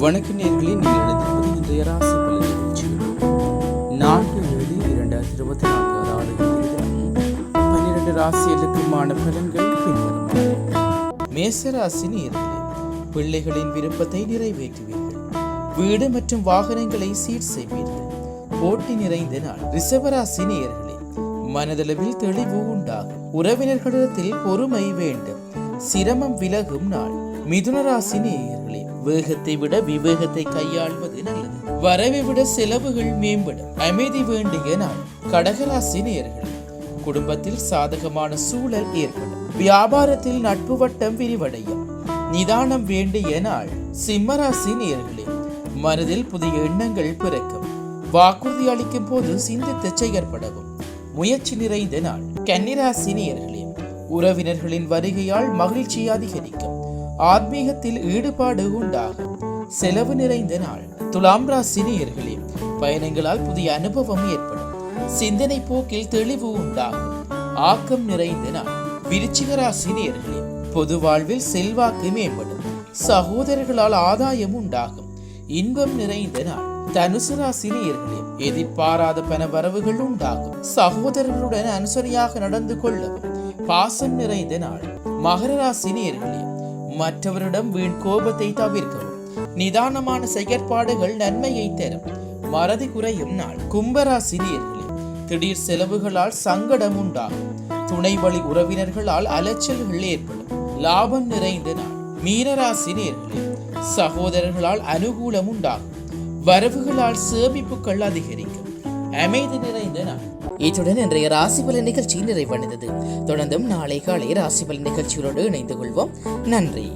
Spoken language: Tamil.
வணக்கம் நேயர்களே, நீங்கள் இணைந்திருப்பது இன்றைய ராசி பலன் நிகழ்ச்சியில் 4/7/2024 12 ராசிகளுக்குமான பலன்கள் பின்வருமாறு. மேசராசி நேயர்களே, பிள்ளைகளின் விருப்பத்தை நிறைவேற்றுவீர்கள். வீடு மற்றும் வாகனங்களை சீர் செய்வீர்கள். போட்டி நிறைந்த நாள். ரிஷபராசி நேயர்களே, மனதளவில் தெளிவு உண்டாகும். உறவினர்களிடத்தில் பொறுமை வேண்டும். சிரமம் விலகும் நாள். மிதுன ராசி நேயர்களே, வேகத்தை விட விவேகத்தை கையாள்வது நல்லது. வரவை விட செலவுகள் மேம்படும். அமைதி வேண்டிய நாள். கடகராசி நேயர்களே, குடும்பத்தில் சாதகமான சூழல் ஏற்படும். வியாபாரத்தில் நட்பு வட்டம் விரிவடையும். நிதானம் வேண்டிய நாள். சிம்மராசி நேயர்களே, மனதில் புதிய எண்ணங்கள் பிறக்கும். வாக்குறுதி அளிக்கும் போது சிந்தித்து செயற்படவும். முயற்சி நிறைந்த நாள். கன்னிராசி நேயர்களே, உறவினர்களின் வருகையால் மகிழ்ச்சி அதிகரிக்கும். ஆத்மீகத்தில் ஈடுபாடு உண்டாகும். செலவு நிறைந்த நாள். துலாம் ராசி நேயர்களே, பயணங்களால் புதிய அனுபவம் ஏற்படும். சிந்தனை போக்கில் தெளிவு உண்டாகும். ஆக்கம் நிறைந்த நாள். விருச்சிக ராசி நேயர்களே, பொது வாழ்வில் செல்வாக்கு மேம்படும். சகோதரர்களால் ஆதாயம் உண்டாகும். இன்பம் நிறைந்த நாள். தனுசு ராசி நேயர்களே, எதிர்பாராத பண வரவுகள் உண்டாகும். சகோதரர்களுடன் அனுசரியாக நடந்து கொள்ளவும். பாசம் நிறைந்த நாள். மகர ராசி நேயர்களே, மற்றவரிடம் வீண் கோபத்தை தவிர்க்கவும். நிதானமான செயற்பாடுகள் நன்மையை தரும். மறதி குறையும் நாள். கும்பராசி நேயர்களே, திடீர் செலவுகளால் சங்கடம் உண்டாகும். துணை வழி உறவினர்களால் அலைச்சல்கள் ஏற்படும். லாபம் நிறைந்த நாள். மீனராசி நேயர்களே, சகோதரர்களால் அனுகூலம் உண்டாகும். வரவுகளால் சேமிப்புகள் அதிகரிக்கும். அமைதி நிறைந்த நாள். இத்துடன் இன்றைய ராசி பலன் நிகழ்ச்சி நிறைவடைந்தது. தொடர்ந்தும் நாளை காலை ராசி பலன் நிகழ்ச்சிகளோடு இணைந்து கொள்வோம். நன்றி.